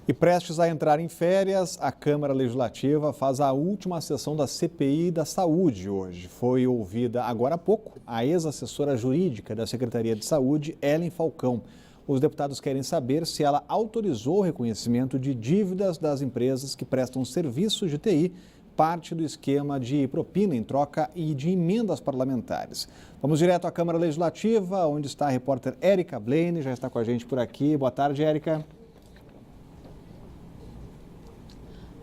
E prestes a entrar em férias, a Câmara Legislativa faz a última sessão da CPI da Saúde hoje. Foi ouvida agora há pouco a ex-assessora jurídica da Secretaria de Saúde, Ellen Falcão. Os deputados querem saber se ela autorizou o reconhecimento de dívidas das empresas que prestam serviços de TI, parte do esquema de propina em troca e de emendas parlamentares. Vamos direto à Câmara Legislativa, onde está a repórter Érica Blaine, já está com a gente por aqui. Boa tarde, Érica.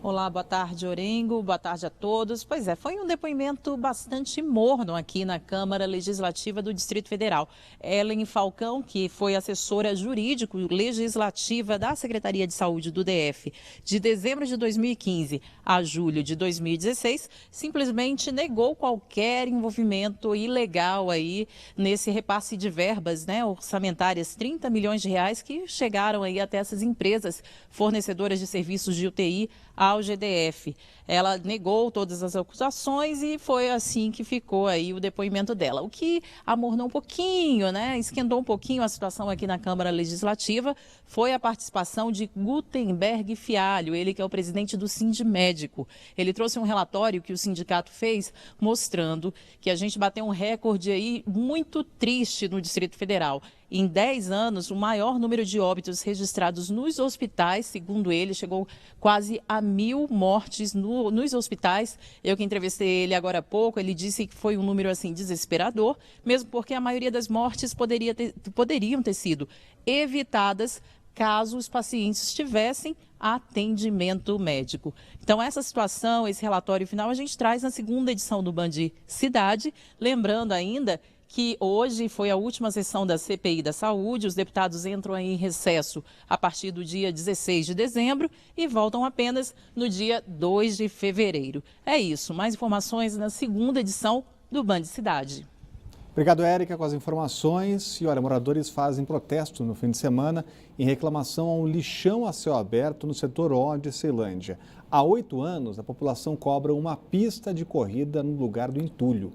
Olá, boa tarde, Orengo. Boa tarde a todos. Pois é, foi um depoimento bastante morno aqui na Câmara Legislativa do Distrito Federal. Ellen Falcão, que foi assessora jurídico-legislativa da Secretaria de Saúde do DF de dezembro de 2015 a julho de 2016, simplesmente negou qualquer envolvimento ilegal aí nesse repasse de verbas, orçamentárias, 30 milhões de reais que chegaram aí até essas empresas fornecedoras de serviços de UTI ao GDF. Ela negou todas as acusações e foi assim que ficou aí o depoimento dela. O que amornou um pouquinho, esquentou um pouquinho a situação aqui na Câmara Legislativa foi a participação de Gutenberg Fialho, ele que é o presidente do Sindmédico. Ele trouxe um relatório que o sindicato fez mostrando que a gente bateu um recorde aí muito triste no Distrito Federal. Em 10 anos, o maior número de óbitos registrados nos hospitais, segundo ele, chegou quase a 1.000 mortes nos hospitais. Eu que entrevistei ele agora há pouco, ele disse que foi um número assim desesperador, mesmo porque a maioria das mortes poderiam ter sido evitadas caso os pacientes tivessem atendimento médico. Então, essa situação, esse relatório final, a gente traz na segunda edição do Band Cidade, lembrando ainda que hoje foi a última sessão da CPI da Saúde. Os deputados entram aí em recesso a partir do dia 16 de dezembro e voltam apenas no dia 2 de fevereiro. É isso. Mais informações na segunda edição do Band Cidade. Obrigado, Érica, com as informações. E olha, moradores fazem protesto no fim de semana em reclamação a um lixão a céu aberto no setor O de Ceilândia. Há 8 anos, a população cobra uma pista de corrida no lugar do entulho.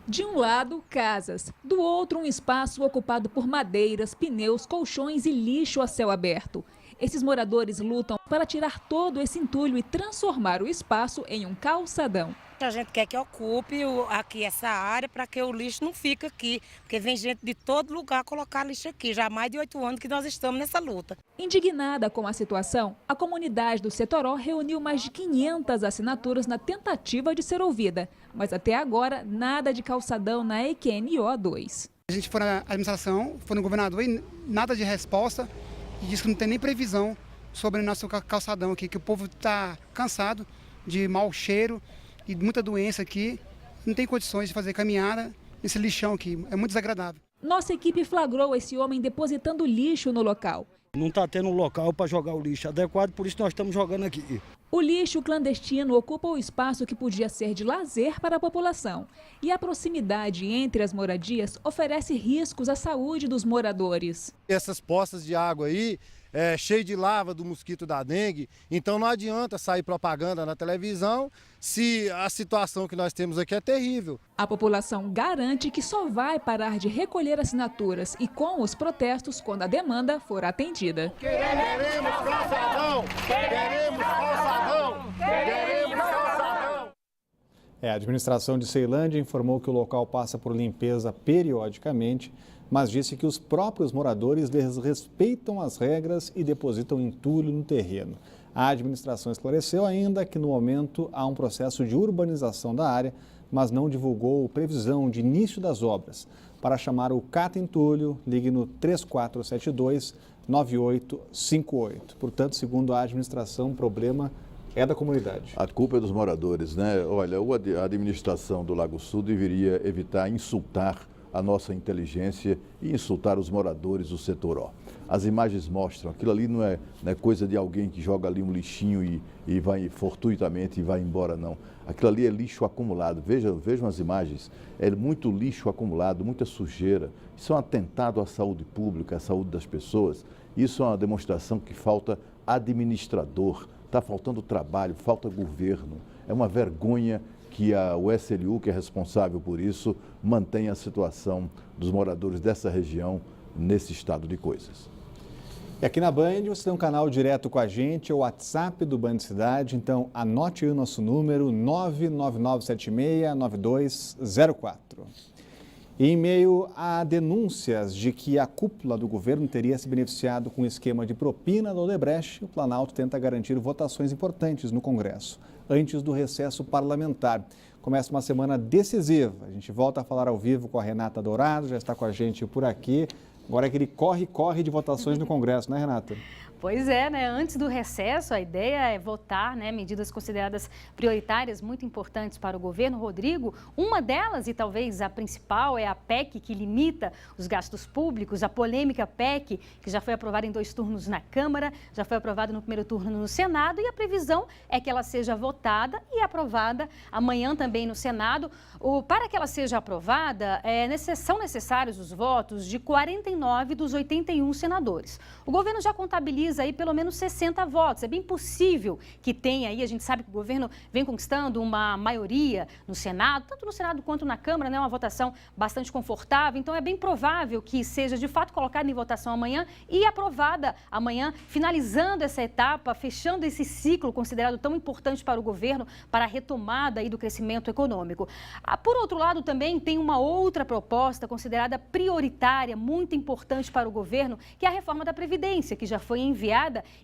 De um lado, casas. Do outro, um espaço ocupado por madeiras, pneus, colchões e lixo a céu aberto. Esses moradores lutam para tirar todo esse entulho e transformar o espaço em um calçadão. A gente quer que ocupe aqui essa área para que o lixo não fique aqui, porque vem gente de todo lugar colocar lixo aqui. Já há mais de 8 anos que nós estamos nessa luta. Indignada com a situação, a comunidade do setor O reuniu mais de 500 assinaturas na tentativa de ser ouvida. Mas até agora, nada de calçadão na EQNO 2. A gente foi na administração, foi no governador e nada de resposta. E disse que não tem nem previsão sobre o nosso calçadão aqui, que o povo está cansado de mau cheiro e muita doença aqui. Não tem condições de fazer caminhada nesse lixão aqui, é muito desagradável. Nossa equipe flagrou esse homem depositando lixo no local. Não está tendo um local para jogar o lixo adequado, por isso nós estamos jogando aqui. O lixo clandestino ocupa o espaço que podia ser de lazer para a população. E a proximidade entre as moradias oferece riscos à saúde dos moradores. Essas poças de água aí, cheio de lava do mosquito da dengue, então não adianta sair propaganda na televisão se a situação que nós temos aqui é terrível. A população garante que só vai parar de recolher assinaturas e com os protestos quando a demanda for atendida. Queremos calçadão! Queremos calçadão! Queremos calçadão! A administração de Ceilândia informou que o local passa por limpeza periodicamente, mas disse que os próprios moradores desrespeitam as regras e depositam entulho no terreno. A administração esclareceu ainda que no momento há um processo de urbanização da área, mas não divulgou previsão de início das obras. Para chamar o Cata Entulho, ligue no 3472-9858. Portanto, segundo a administração, o problema é da comunidade. A culpa é dos moradores, né? Olha, a administração do Lago Sul deveria evitar insultar a nossa inteligência e insultar os moradores do setor O. As imagens mostram, aquilo ali não é coisa de alguém que joga ali um lixinho e vai fortuitamente e vai embora, não. Aquilo ali é lixo acumulado. Vejam as imagens, é muito lixo acumulado, muita sujeira. Isso é um atentado à saúde pública, à saúde das pessoas. Isso é uma demonstração que falta administrador, está faltando trabalho, falta governo. É uma vergonha que o SLU, que é responsável por isso, mantenha a situação dos moradores dessa região nesse estado de coisas. E aqui na Band você tem um canal direto com a gente, é o WhatsApp do Band Cidade, então anote aí o nosso número 999769204. E em meio a denúncias de que a cúpula do governo teria se beneficiado com o esquema de propina do Odebrecht, o Planalto tenta garantir votações importantes no Congresso, antes do recesso parlamentar. Começa uma semana decisiva. A gente volta a falar ao vivo com a Renata Dourado, já está com a gente por aqui. Agora é aquele corre-corre de votações no Congresso, né, Renata? Pois é, né? Antes do recesso, a ideia é votar, né, medidas consideradas prioritárias, muito importantes para o governo. Rodrigo, uma delas, e talvez a principal, é a PEC que limita os gastos públicos, a polêmica PEC, que já foi aprovada em 2 turnos na Câmara, já foi aprovada no primeiro turno no Senado, e a previsão é que ela seja votada e aprovada amanhã também no Senado. Para que ela seja aprovada, são necessários os votos de 49 dos 81 senadores. O governo já contabiliza aí pelo menos 60 votos. É bem possível que tenha aí, a gente sabe que o governo vem conquistando uma maioria no Senado, tanto no Senado quanto na Câmara, né? Uma votação bastante confortável. Então é bem provável que seja de fato colocada em votação amanhã e aprovada amanhã, finalizando essa etapa, fechando esse ciclo considerado tão importante para o governo, para a retomada aí do crescimento econômico. Por outro lado, também tem uma outra proposta considerada prioritária, muito importante para o governo, que é a reforma da Previdência, que já foi enviada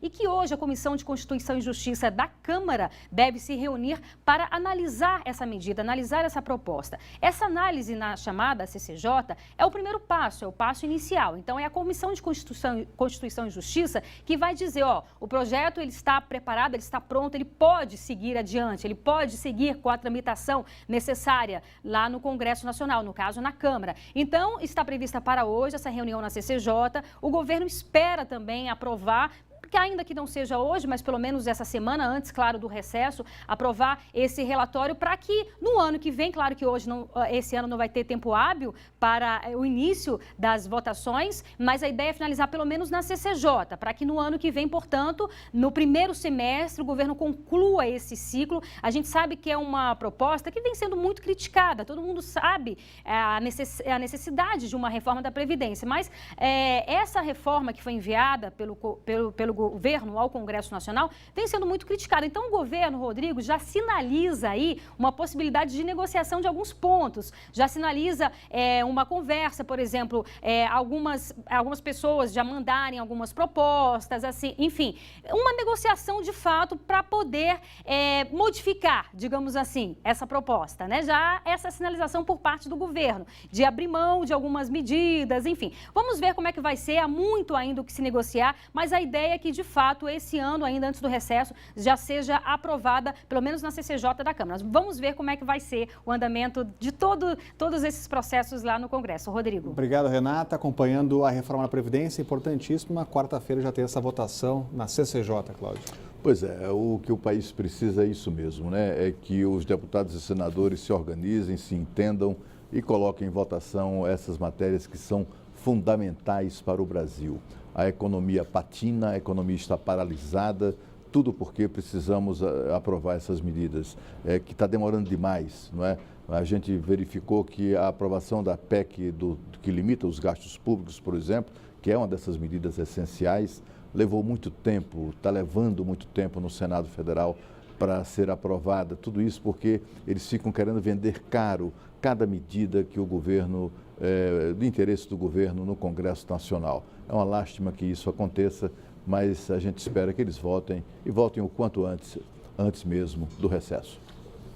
e que hoje a Comissão de Constituição e Justiça da Câmara deve se reunir para analisar essa medida, analisar essa proposta. Essa análise na chamada CCJ é o primeiro passo, é o passo inicial. Então é a Comissão de Constituição e Justiça que vai dizer, o projeto ele está preparado, ele está pronto, ele pode seguir adiante, ele pode seguir com a tramitação necessária lá no Congresso Nacional, no caso na Câmara. Então está prevista para hoje essa reunião na CCJ, o governo espera também aprovar, que ainda que não seja hoje, mas pelo menos essa semana, antes, claro, do recesso, aprovar esse relatório para que no ano que vem, claro que hoje esse ano não vai ter tempo hábil para o início das votações, mas a ideia é finalizar pelo menos na CCJ, para que no ano que vem, portanto, no primeiro semestre, o governo conclua esse ciclo. A gente sabe que é uma proposta que vem sendo muito criticada, todo mundo sabe a necessidade de uma reforma da Previdência, mas essa reforma que foi enviada pelo governo ao Congresso Nacional vem sendo muito criticado. Então, o governo, Rodrigo, já sinaliza aí uma possibilidade de negociação de alguns pontos, já sinaliza uma conversa, por exemplo, algumas pessoas já mandarem algumas propostas, assim, enfim, uma negociação de fato para poder modificar, digamos assim, essa proposta, né? Já essa sinalização por parte do governo, de abrir mão de algumas medidas, enfim. Vamos ver como é que vai ser, há muito ainda o que se negociar, mas a ideia é que, de fato, esse ano, ainda antes do recesso, já seja aprovada, pelo menos na CCJ da Câmara. Vamos ver como é que vai ser o andamento de todos esses processos lá no Congresso. Rodrigo. Obrigado, Renata. Acompanhando a reforma da Previdência, importantíssima. Quarta-feira já tem essa votação na CCJ, Cláudio. Pois é, o que o país precisa é isso mesmo, né? É que os deputados e senadores se organizem, se entendam e coloquem em votação essas matérias que são fundamentais para o Brasil. A economia patina, a economia está paralisada, tudo porque precisamos aprovar essas medidas, que está demorando demais, não é? A gente verificou que a aprovação da PEC que limita os gastos públicos, por exemplo, que é uma dessas medidas essenciais, levou muito tempo, está levando muito tempo no Senado Federal para ser aprovada. Tudo isso porque eles ficam querendo vender caro cada medida que o governo, do interesse do governo no Congresso Nacional. É uma lástima que isso aconteça, mas a gente espera que eles votem e votem o quanto antes mesmo do recesso.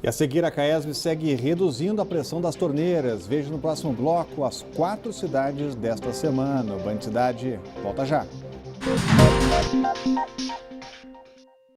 E a seguir, a CAESB segue reduzindo a pressão das torneiras. Veja no próximo bloco as 4 cidades desta semana. O Band Cidade volta já.